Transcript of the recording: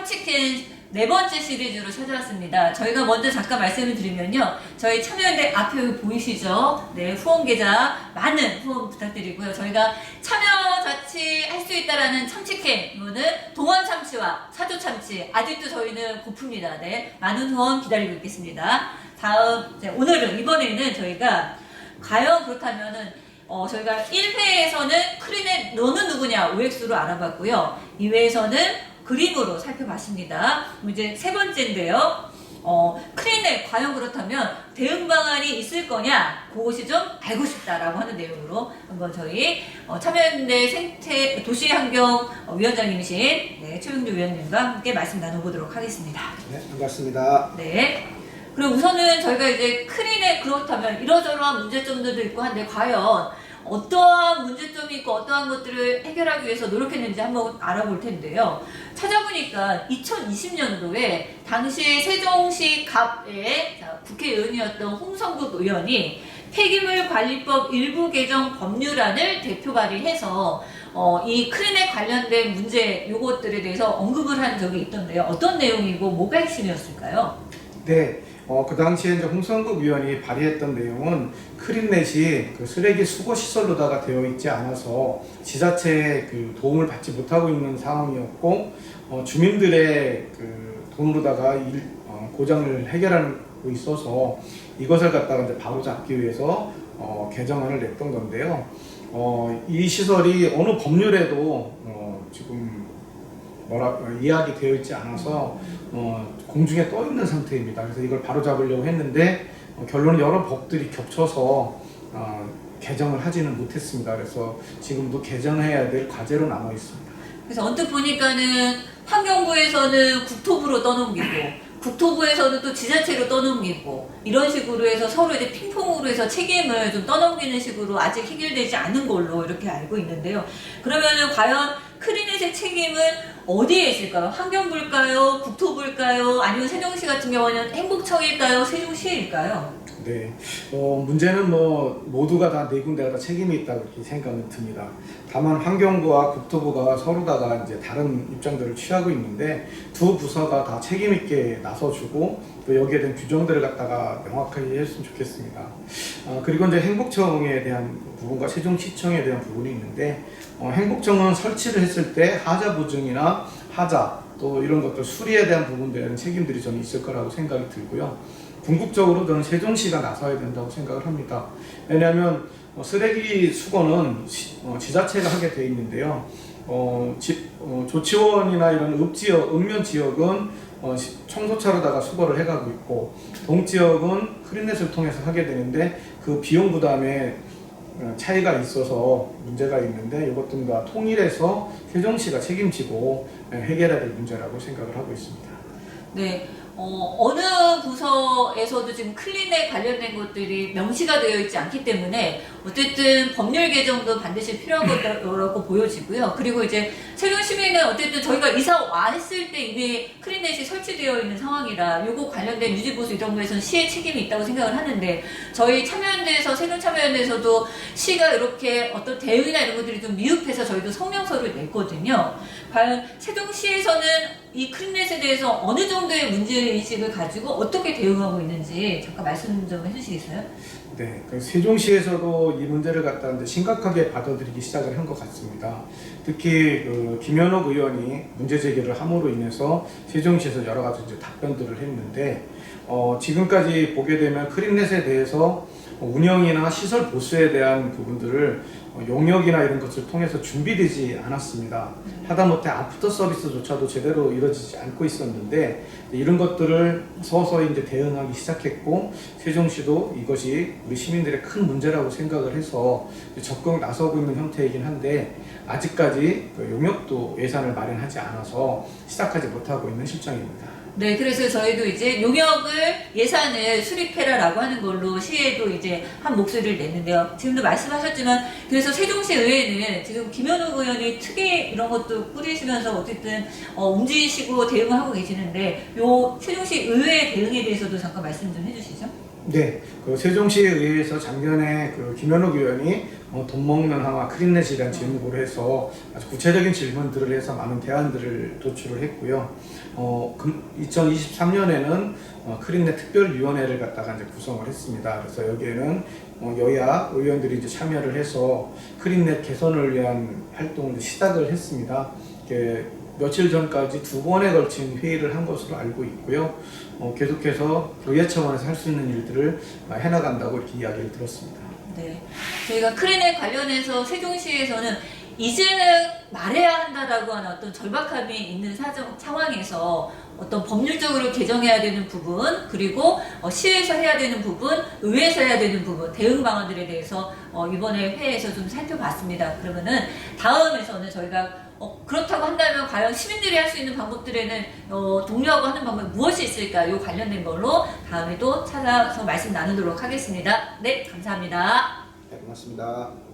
참치캔 네 번째 시리즈로 찾아왔습니다. 저희가 먼저 잠깐 말씀을 드리면요. 저희 참여연대 앞에 보이시죠? 네, 후원 계좌 많은 후원 부탁드리고요. 저희가 참여 자치할 수 있다라는 참치캔, 이거는 동원 참치와 사조 참치, 아직도 저희는 고픕니다. 네, 많은 후원 기다리고 있겠습니다. 다음, 이번에는 저희가 과연 그렇다면은 저희가 1회에서는 크린의 너는 누구냐 OX로 알아봤고요. 2회에서는 그림으로 살펴봤습니다. 이제 세 번째인데요. 크린에 과연 그렇다면 대응 방안이 있을 거냐, 그것이 좀 알고 싶다라고 하는 내용으로 한번 저희 참여연대 생태 도시환경위원장님이신 최병주 위원님과 함께 말씀 나눠보도록 하겠습니다. 네, 반갑습니다. 네. 그럼 우선은 저희가 이제 크린에 그렇다면 이러저러한 문제점들도 있고 한데 과연 어떠한 문제점이 있고 어떠한 것들을 해결하기 위해서 노력했는지 한번 알아볼 텐데요. 찾아보니까 2020년도에 당시 세종시 갑의 국회의원이었던 홍성국 의원이 폐기물 관리법 일부 개정 법률안을 대표 발의해서 이 크린에 관련된 문제 요것들에 대해서 언급을 한 적이 있던데요. 어떤 내용이고 뭐가 핵심이었을까요? 네, 그 당시에 이제 홍성국 위원이 발의했던 내용은 크린넷이 그 쓰레기 수거 시설로다가 되어 있지 않아서 지자체의 그 도움을 받지 못하고 있는 상황이었고, 주민들의 그 돈으로다가 고장을 해결하고 있어서 이것을 갖다가 이제 바로 잡기 위해서 개정안을 냈던 건데요. 이 시설이 어느 법률에도 지금 이야기 되어 있지 않아서 공중에 떠 있는 상태입니다. 그래서 이걸 바로 잡으려고 했는데 결론은 여러 법들이 겹쳐서 개정을 하지는 못했습니다. 그래서 지금도 개정해야 될 과제로 남아 있습니다. 그래서 언뜻 보니까는 환경부에서는 국토부로 떠넘기고 국토부에서는 또 지자체로 떠넘기고 이런 식으로 해서 서로 이제 핑퐁으로 해서 책임을 좀 떠넘기는 식으로 아직 해결되지 않은 걸로 이렇게 알고 있는데요. 그러면은 과연 크린넷의 책임은 어디에 있을까요? 환경부일까요? 국토부일까요? 아니면 세종시 같은 경우는 행복청일까요? 세종시일까요? 네, 문제는 모두가 다 네 군데가 다 책임이 있다고 이렇게 생각은 듭니다. 다만 환경부와 국토부가 서로다가 이제 다른 입장들을 취하고 있는데 두 부서가 다 책임 있게 나서주고 또 여기에 대한 규정들을 갖다가 명확하게 했으면 좋겠습니다. 그리고 이제 행복청에 대한 부분과 세종시청에 대한 부분이 있는데 행복청은 설치를 했을 때 하자 보증이나 하자 또 이런 것들 수리에 대한 부분들에 대한 책임들이 저는 있을 거라고 생각이 들고요. 궁극적으로 저는 세종시가 나서야 된다고 생각을 합니다. 왜냐하면 쓰레기 수거는 지자체가 하게 돼 있는데요. 조치원이나 이런 읍면 지역은 청소차로다가 수거를 해가고 있고 동지역은 크린넷을 통해서 하게 되는데 그 비용 부담에 차이가 있어서 문제가 있는데 이것들 다 통일해서 세종시가 책임지고 해결해야 될 문제라고 생각을 하고 있습니다. 네. 어느 부서에서도 지금 클린에 관련된 것들이 명시가 되어 있지 않기 때문에 어쨌든 법률 개정도 반드시 필요한 거라고 보여지고요. 그리고 이제 세종시민은 어쨌든 저희가 이사 왔을 때 이미 클린넷이 설치되어 있는 상황이라 요거 관련된 유지보수 이런 거에서는 시의 책임이 있다고 생각을 하는데 저희 참여연대에서 세종참여연대에서도 시가 이렇게 어떤 대응이나 이런 것들이 좀 미흡해서 저희도 성명서를 냈거든요. 과연 세종시에서는 이 클린넷에 대해서 어느 정도의 문제의식을 가지고 어떻게 대응하고 있는지 잠깐 말씀 좀 해주시겠어요? 네, 세종시에서도 이 문제를 갖다 이제 심각하게 받아들이기 시작을 한 것 같습니다. 특히 김현옥 의원이 문제 제기를 함으로 인해서 세종시에서 여러 가지 이제 답변들을 했는데 지금까지 보게 되면 크린넷에 대해서 운영이나 시설 보수에 대한 부분들을 용역이나 이런 것을 통해서 준비되지 않았습니다. 하다못해 아프터 서비스조차도 제대로 이루어지지 않고 있었는데 이런 것들을 서서히 이제 대응하기 시작했고 세종시도 이것이 우리 시민들의 큰 문제라고 생각을 해서 적극 나서고 있는 형태이긴 한데 아직까지 용역도 예산을 마련하지 않아서 시작하지 못하고 있는 실정입니다. 네, 그래서 저희도 이제 용역을 예산을 수립해라라고 하는 걸로 시에도 이제 한 목소리를 냈는데요. 지금도 말씀하셨지만 그래서 세종시 의회는 지금 김현욱 의원이 특위 이런 것도 꾸리시면서 어쨌든 움직이시고 대응을 하고 계시는데 요 세종시 의회 대응에 대해서도 잠깐 말씀 좀 해주시죠. 네, 그 세종시에 의해서 작년에 그 김현욱 의원이 돈 먹는 항아 크린넷에 대한 제목으로 해서 아주 구체적인 질문들을 해서 많은 대안들을 도출을 했고요. 2023년에는 크린넷 특별위원회를 갖다가 이제 구성을 했습니다. 그래서 여기에는 여야 의원들이 이제 참여를 해서 크린넷 개선을 위한 활동을 이제 시작을 했습니다. 며칠 전까지 2번에 걸친 회의를 한 것으로 알고 있고요. 계속해서 교회 차원에서 할 수 있는 일들을 해나간다고 이렇게 이야기를 들었습니다. 네, 저희가 크린넷 관련해서 세종시에서는 이제는 말해야 한다라고 하는 어떤 절박함이 있는 상황에서 어떤 법률적으로 개정해야 되는 부분, 그리고 시에서 해야 되는 부분, 의회에서 해야 되는 부분, 대응 방안들에 대해서 이번에 회의에서 좀 살펴봤습니다. 그러면은 다음에서는 저희가 그렇다고 한다면 과연 시민들이 할 수 있는 방법들에는 독려하고 하는 방법이 무엇이 있을까? 이 관련된 걸로 다음에도 찾아서 말씀 나누도록 하겠습니다. 네, 감사합니다. 네, 고맙습니다.